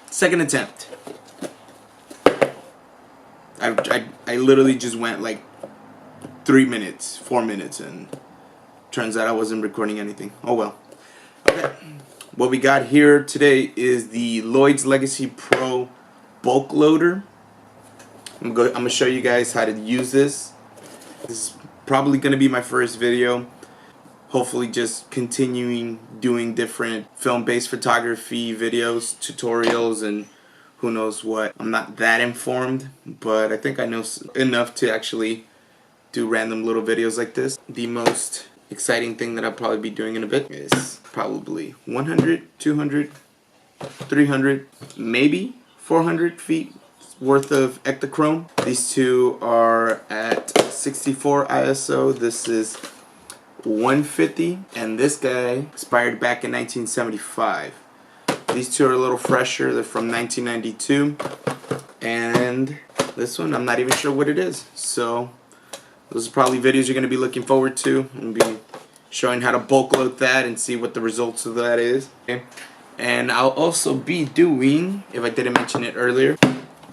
Second attempt. I literally just went like 3 minutes, 4 minutes, and turns out I wasn't recording anything. Oh well. Okay. What we got here today is the Lloyd's Legacy Pro bulk loader. I'm gonna show you guys how to use this. This is probably gonna be my first video. Hopefully just continuing doing different film-based photography videos, tutorials, and who knows what. I'm not that informed, but I think I know enough to actually do random little videos like this. The most exciting thing that I'll probably be doing in a bit is probably 100, 200, 300, maybe 400 feet worth of Ektachrome. These two are at 64 ISO. This is 150, and this guy expired back in 1975. These two are a little fresher. They're from 1992, and this one I'm not even sure what it is. So those are probably videos you're going to be looking forward to, and be showing how to bulk load that and see what the results of that is. Okay. And I'll also be doing, if I didn't mention it earlier,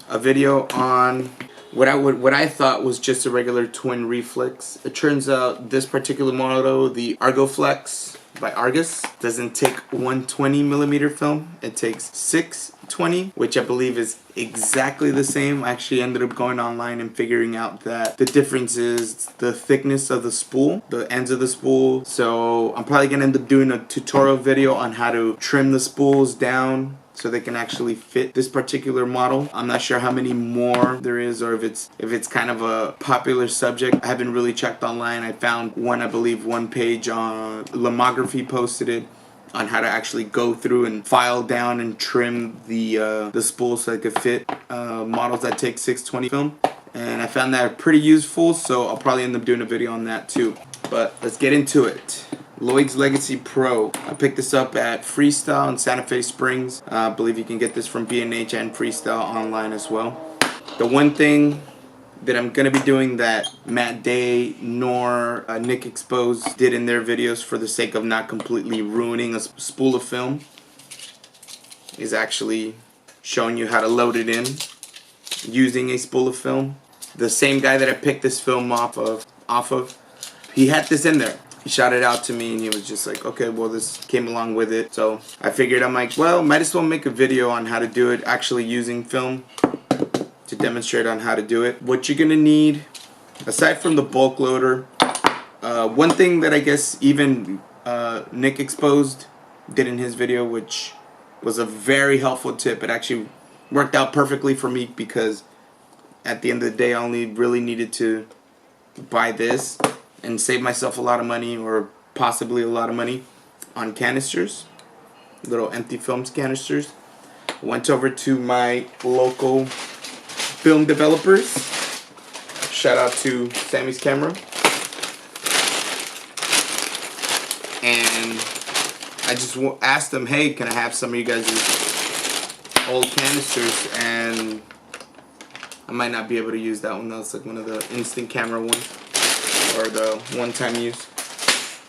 a video on what I thought was just a regular twin reflex. It turns out this particular model, the Argoflex by Argus, doesn't take 120mm film. It takes 620, which I believe is exactly the same. I actually ended up going online and figuring out that the difference is the thickness of the spool, the ends of the spool. So I'm probably gonna end up doing a tutorial video on how to trim the spools down so they can actually fit this particular model. I'm not sure how many more there is, or if it's kind of a popular subject. I haven't really checked online. I found one, I believe one page on Lomography posted it on how to actually go through and file down and trim the spool so it could fit models that take 620 film. And I found that pretty useful, so I'll probably end up doing a video on that too. But let's get into it. Lloyd's Legacy Pro. I picked this up at Freestyle in Santa Fe Springs. I believe you can get this from B&H and Freestyle online as well. The one thing that I'm going to be doing that Matt Day nor Nick Exposed did in their videos, for the sake of not completely ruining a spool of film, is actually showing you how to load it in using a spool of film. The same guy that I picked this film off of, he had this in there. He shot it out to me and he was just like, okay, well, this came along with it. So I figured, I'm like, well, might as well make a video on how to do it actually using film to demonstrate on how to do it. What you're gonna need, aside from the bulk loader, one thing that I guess even Nick Exposed did in his video, which was a very helpful tip. It actually worked out perfectly for me, because at the end of the day I only really needed to buy this and save myself a lot of money, or possibly a lot of money, on canisters, little empty film canisters. Went over to my local film developers. Shout out to Sammy's Camera. And I just asked them, hey, can I have some of you guys' old canisters? And I might not be able to use that one. That's like one of the instant camera ones, or the one-time use.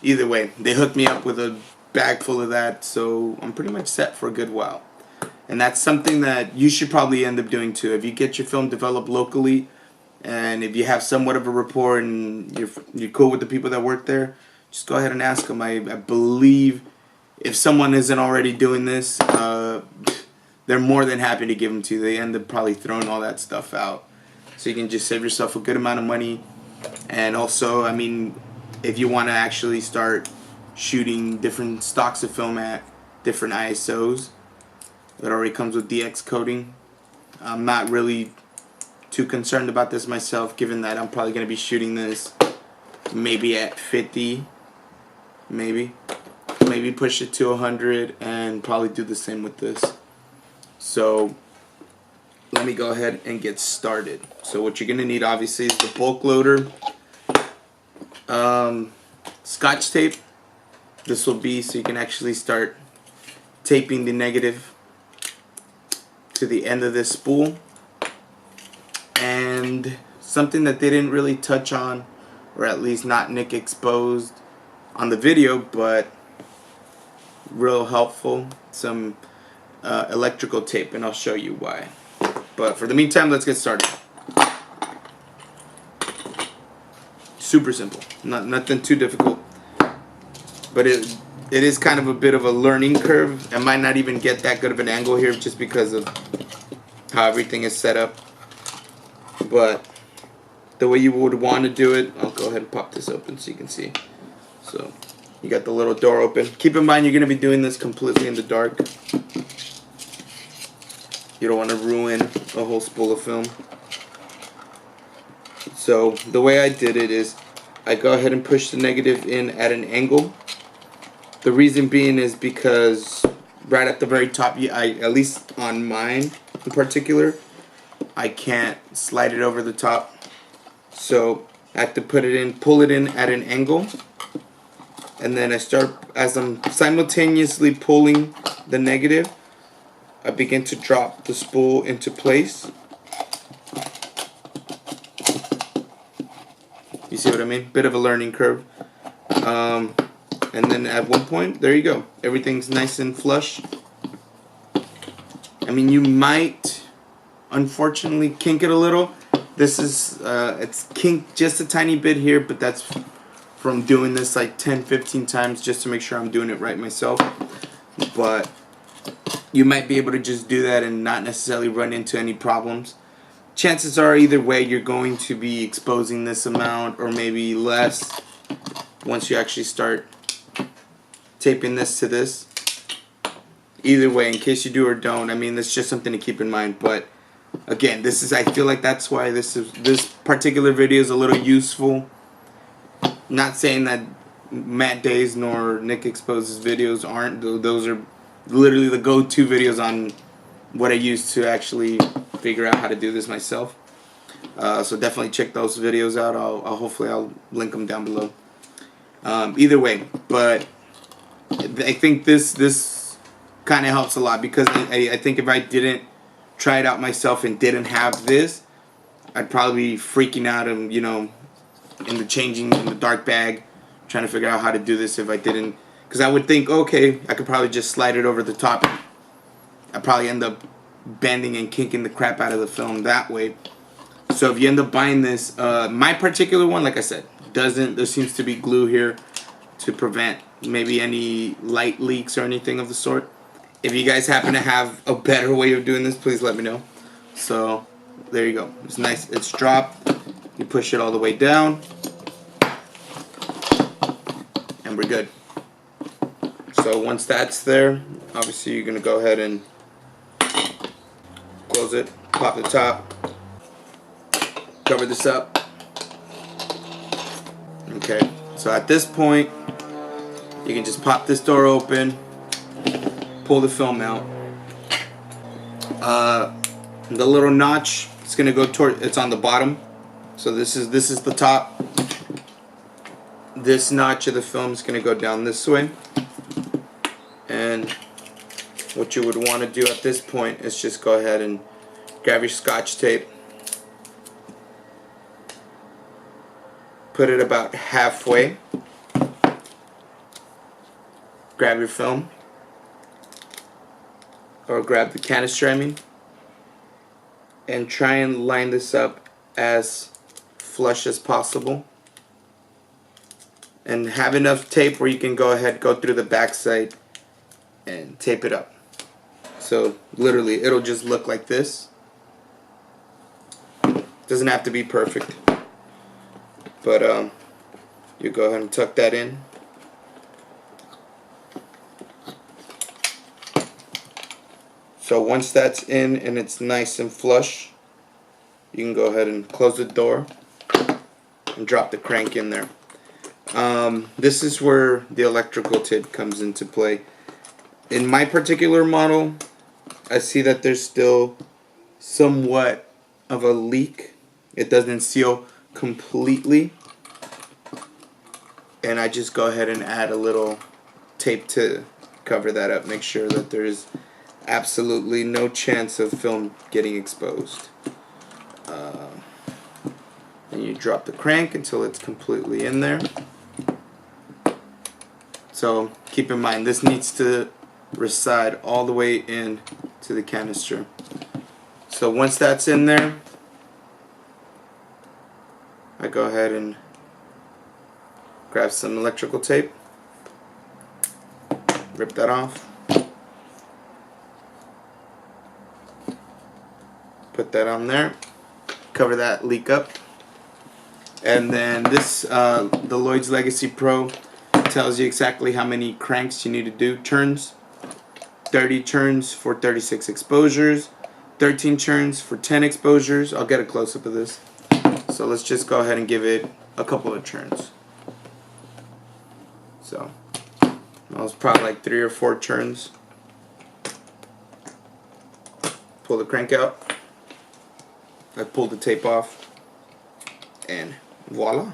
Either way, they hooked me up with a bag full of that, so I'm pretty much set for a good while. And that's something that you should probably end up doing too. If you get your film developed locally, and if you have somewhat of a rapport and you're cool with the people that work there, just go ahead and ask them. I believe if someone isn't already doing this, they're more than happy to give them to you. They end up probably throwing all that stuff out, so you can just save yourself a good amount of money. And also, I mean, if you want to actually start shooting different stocks of film at different ISOs, it already comes with DX coding. I'm not really too concerned about this myself, given that I'm probably going to be shooting this maybe at 50, maybe push it to 100, and probably do the same with this. So let me go ahead and get started. So what you're going to need, obviously, is the bulk loader, Scotch tape. This will be so you can actually start taping the negative to the end of this spool. And something that they didn't really touch on, or at least not Nick Exposed on the video, but real helpful, some electrical tape, and I'll show you why. But for the meantime, let's get started. Super simple, nothing too difficult. But it is kind of a bit of a learning curve. I might not even get that good of an angle here just because of how everything is set up. But the way you would want to do it, I'll go ahead and pop this open so you can see. So you got the little door open. Keep in mind you're going to be doing this completely in the dark. You don't want to ruin a whole spool of film. So the way I did it is I go ahead and push the negative in at an angle. The reason being is because right at the very top, at least on mine in particular, I can't slide it over the top. So I have to pull it in at an angle. And then as I'm simultaneously pulling the negative, I begin to drop the spool into place. You see what I mean? Bit of a learning curve. And then at one point, there you go. Everything's nice and flush. I mean, you might, unfortunately, kink it a little. This is, it's kinked just a tiny bit here, but that's from doing this like 10-15 times just to make sure I'm doing it right myself. But you might be able to just do that and not necessarily run into any problems. Chances are either way you're going to be exposing this amount or maybe less once you actually start taping this to this. Either way, in case you do or don't, I mean, that's just something to keep in mind. But again, I feel like that's why this particular video is a little useful. Not saying that Matt Days nor Nick Exposes videos aren't. Those are literally the go-to videos on what I use to actually figure out how to do this myself. So definitely check those videos out. Hopefully I'll link them down below. Either way, but I think this kind of helps a lot because I think if I didn't try it out myself and didn't have this, I'd probably be freaking out and, you know, in the dark bag, trying to figure out how to do this if I didn't. Because I would think, okay, I could probably just slide it over the top. I'd probably end up bending and kinking the crap out of the film that way. So if you end up buying this, my particular one, like I said, there seems to be glue here to prevent maybe any light leaks or anything of the sort. If you guys happen to have a better way of doing this, please let me know. So there you go. It's nice. It's dropped. You push it all the way down, and we're good. So once that's there, obviously you're gonna go ahead and close it, pop the top, cover this up. Okay, so at this point, you can just pop this door open, pull the film out. The little notch, it's gonna go it's on the bottom. So this is the top. This notch of the film is gonna go down this way. And what you would want to do at this point is just go ahead and grab your Scotch tape, put it about halfway, grab your film, or grab the canister, and try and line this up as flush as possible. And have enough tape where you can go through the backside and tape it up. So literally it'll just look like this. Doesn't have to be perfect, but you go ahead and tuck that in. So once that's in and it's nice and flush, you can go ahead and close the door and drop the crank in there. This is where the electrical tape comes into play. In my particular model, I see that there's still somewhat of a leak. It doesn't seal completely, and I just go ahead and add a little tape to cover that up, make sure that there is absolutely no chance of film getting exposed. And you drop the crank until it's completely in there. So keep in mind, this needs to reside all the way in to the canister. So once that's in there, I go ahead and grab some electrical tape, rip that off, put that on there, cover that leak up, and then this the Lloyd's Legacy Pro tells you exactly how many cranks you need to do, turns. 30 turns for 36 exposures, 13 turns for 10 exposures. I'll get a close-up of this. So let's just go ahead and give it a couple of turns. So that was probably like 3 or 4 turns. Pull the crank out. I pulled the tape off, and voila,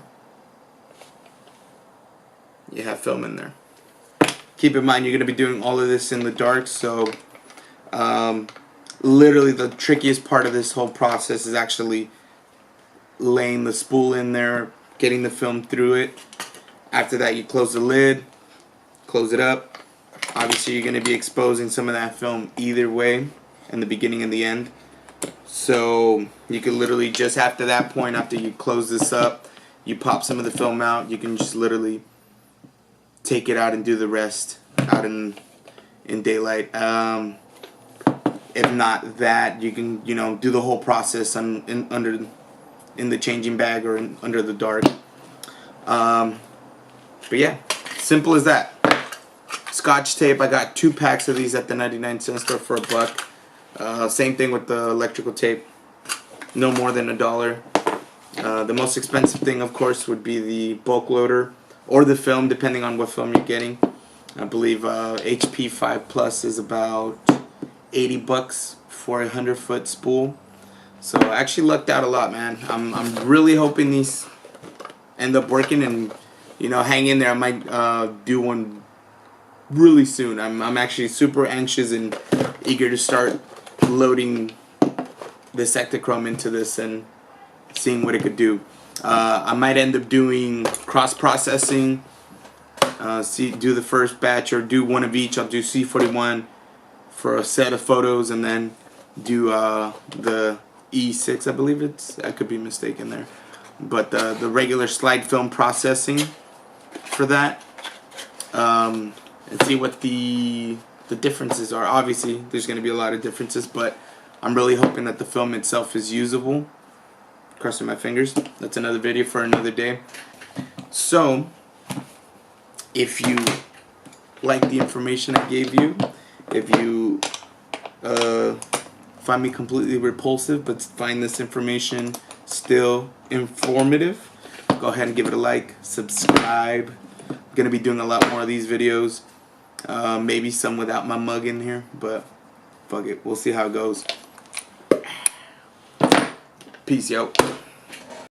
you have film in there. Keep in mind, you're going to be doing all of this in the dark, so literally the trickiest part of this whole process is actually laying the spool in there, getting the film through it. After that, you close the lid, close it up. Obviously, you're going to be exposing some of that film either way, in the beginning and the end. So you can literally just after that point, after you close this up, you pop some of the film out, you can just literally take it out and do the rest out in daylight. If not that, you can do the whole process in the changing bag or under the dark. But yeah, simple as that. Scotch tape. I got 2 packs of these at the 99-cent store for $1. Same thing with the electrical tape. No more than $1. The most expensive thing, of course, would be the bulk loader or the film, depending on what film you're getting. I believe HP 5 Plus is about $80 for a 100-foot spool. So I actually lucked out a lot, man. I'm really hoping these end up working, and hang in there. I might do one really soon. I'm actually super anxious and eager to start loading this Ektachrome into this and seeing what it could do. I might end up doing cross-processing, do the first batch or do one of each. I'll do C41 for a set of photos and then do the E6, I believe I could be mistaken there. But the regular slide film processing for that, and see what the differences are. Obviously, there's going to be a lot of differences, but I'm really hoping that the film itself is usable. Crossing my fingers. That's another video for another day. So, if you like the information I gave you, if you find me completely repulsive but find this information still informative, go ahead and give it a like, subscribe. I'm going to be doing a lot more of these videos. Maybe some without my mug in here, but fuck it. We'll see how it goes. Peace out.